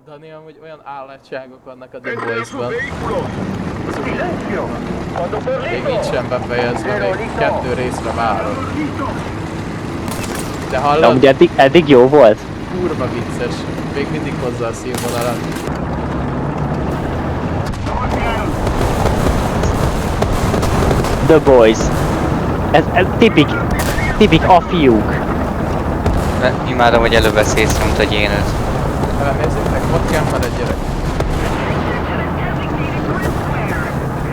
Dani, amúgy olyan állatságok vannak a The Boys-ban. Még nincs sem befejezve, még 2 részre várok. De hallod? De ugye eddig jó volt? Kurva vicces. Még mindig hozzá a színvonalat. The Boys. Ez tipik a fiúk. Imádom, hogy előbb beszélsz, mint hogy én őt. Nézzétek, ott kell már egy gyerek.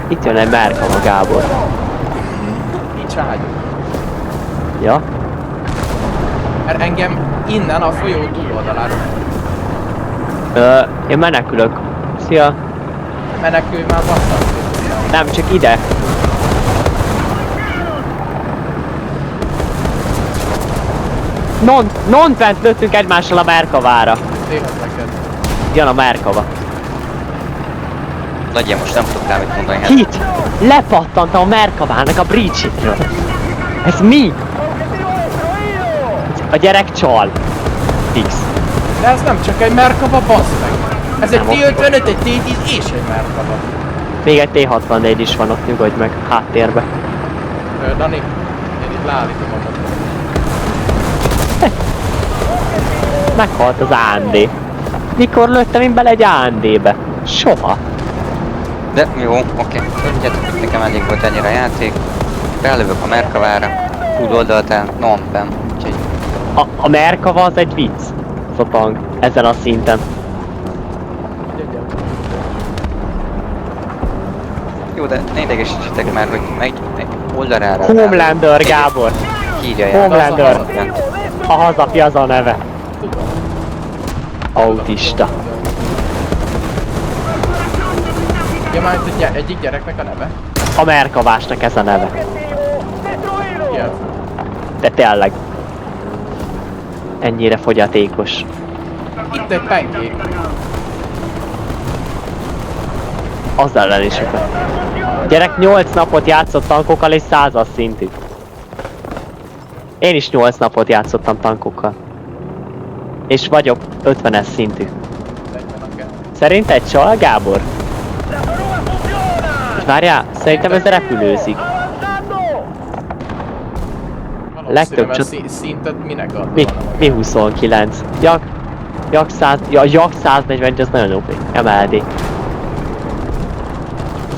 Itt jön egy Márkava, Gábor. Nincs ágy. Ja? Mert engem innen a folyó túloldalára. Én menekülök. Szia. Menekülj már basszak. Nem, csak ide. Non fent lőttünk egymással a Márkavára. Tényleg neked. Jön a Márkava. Nagyja, most nem tudok rá mit mondani. Hit! Lepattantam a Márkavának a breach-ről. Ez mi? A gyerek csal. Fix. De ez nem csak egy Merkava, bassz meg. Ez egy T-55, egy T-10 és egy Merkava. Még egy T-64 is van ott, nyugodj meg, háttérbe. Dani, én itt leállítom a motor. Meghalt az AMD. Mikor lőttem én bele egy AMD-be? Soha. De jó, oké. Tudjátok, hogy nekem elég volt ennyire a játék. Rálövök a Merkavára. Úgy oldalt el, non-pen. Úgyhogy... A Merkava az egy vicc. Szopang. Ezen a szinten. Jó, de ne idegesítsetek már, hogy meg oldalára... Homelander, Gábor. Írja el. Homelander. A hazafi az a neve. Autista. Ja, már itt egyik gyereknek a neve? A Merkavásnak ez a neve. Ki az? De tényleg. Ennyire fogyatékos. Itt egy penkék. Az ellen is sokat. Gyerek 8 napot játszott tankokkal és 100-as szintű. Én is 8 napot játszottam tankokkal. És vagyok 50-es szintű. Szerinted csal, Gábor? Várjál, szerintem ez repülőzik. Legtöbb szintet minek ad? Mi 29? Jak 100, Jak 140, az nagyon jó. MLD.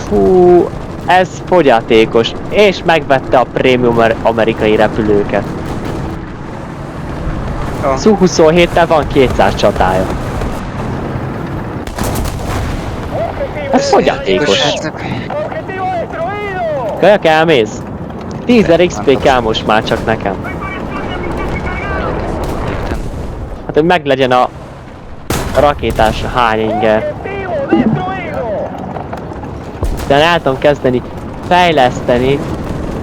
Fú, ez fogyatékos. És megvette a prémium amerikai repülőket. Su-27-tel van 200 csatája. Ez fogyatékos. Kölyök, elmész? 10.000 XP kell most már csak nekem. Hát, hogy meglegyen a rakétás hányinger. De el tudom kezdeni fejleszteni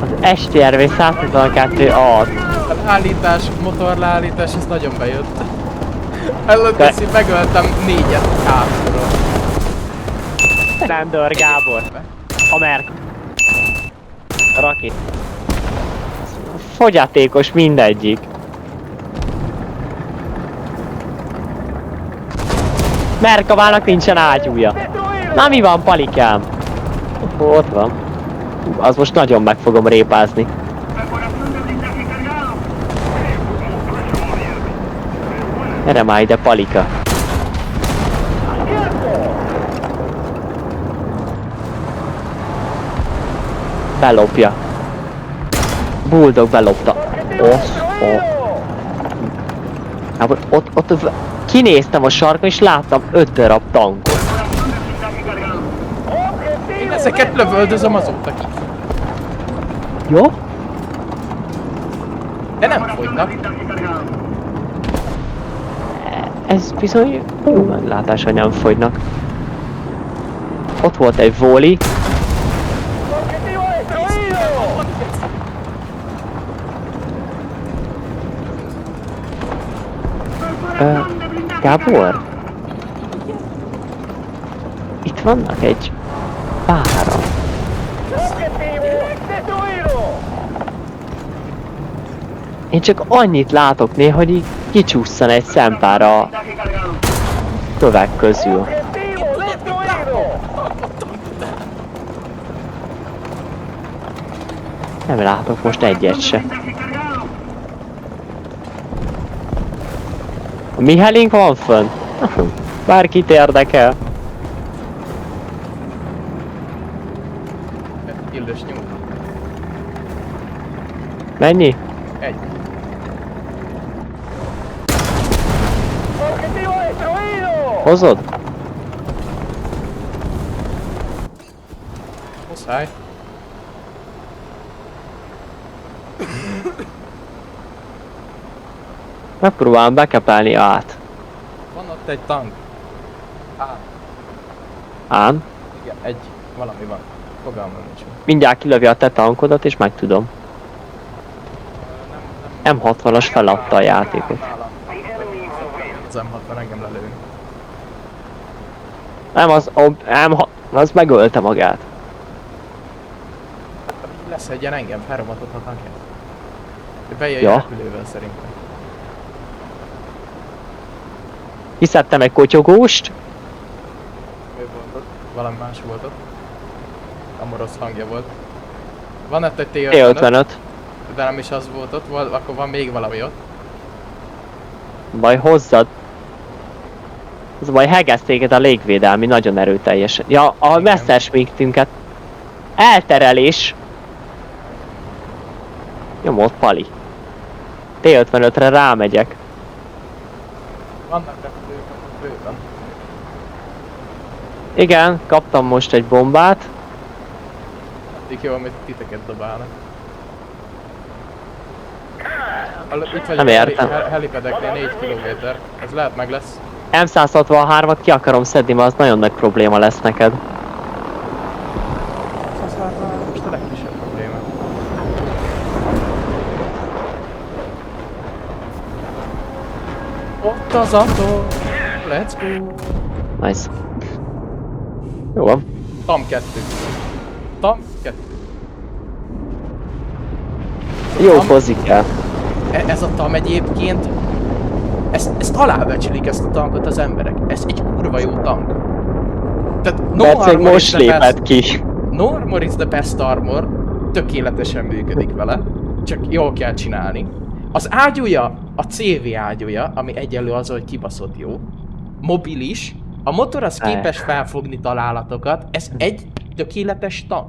az STRV 122A-t. A leállítás, motorleállítás, ez nagyon bejött. Előtt megöltem 4-et hátulról. Rendőr Gábor. A Merk. Rakét. Fogyatékos mindegyik. Merkavának nincsen ágyúja. Na mi van, palikám? Ott van. Az most nagyon meg fogom répázni. Gyere már ide, palika. Belopja. Bulldog belopta. Ott kinéztem a sarkon és láttam 5 darab tankot. Én ezeket lövöldözöm azóta ki. Jó? De nem fogynak. Ez bizony jó meglátás, hogy nem fogynak. Ott volt egy voli. Gábor? Itt vannak egy páran. Én csak annyit látok néha, hogy így kicsusszan egy szempár kövek közül. Nem látok most egyet se. A Mihelink van fönn? Bárkit érdekel. Illős nyúl. Mennyi? Egy. Hozod? Muszáj. Megpróbálom bekepelni át. Van ott egy tank. Ám? Igen, egy. Valami van. Fogalmam nincs. Mindjárt kilövi a te tankodat és megtudom. M60-as feladta a játékot. Az M60 engem lelőni. Nem, az megölte magát. Lesz egy ilyen engem, felromatodhatnánk el. Bejöjjön Ja. repülővel szerintem. Kiszedtem egy kotyogóst. Ő volt ott, valami más volt ott. Amorosz hangja volt. Van ott egy T55, T55. de nem is az volt ott, akkor van még valami ott. Baj hozzad. Az baj, hegesztéket a légvédelmi nagyon erőteljesen. Ja, a Igen. Messerschmittünket. Elterelés. Nyomott Pali. T55-re rámegyek. Vannak repülők, bőven. Igen, kaptam most egy bombát. Addig jó, amit titeket dobálnak. Itt vagy Nem a értem. helipedeknél 4 kilométer. Ez lehet meg lesz. M163-at ki akarom szedni, mert az nagyon nagy probléma lesz neked. Az hát most a legkisebb probléma. Ott az autó! Let's go! Nice. Jó van. TAM 2. TAM 2. Jó TAM- hozik el. Ez a TAM egyébként, ezt alábecsülik ezt a tankot az emberek. Ez egy kurva jó tank. Tehát no Perceg armor most is the lépett best, ki. no armor is the best armor, tökéletesen működik vele, csak jól kell csinálni. Az ágyúja, a CV ágyúja, ami egyenlő az, hogy kibaszott jó, mobilis, a motor az képes felfogni találatokat, ez egy tökéletes tank.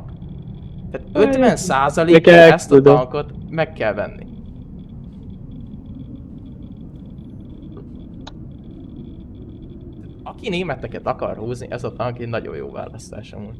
Tehát 50%-ra ezt a tankot meg kell venni. Aki németeket akar húzni, ez a tank egy nagyon jó választás amúgy.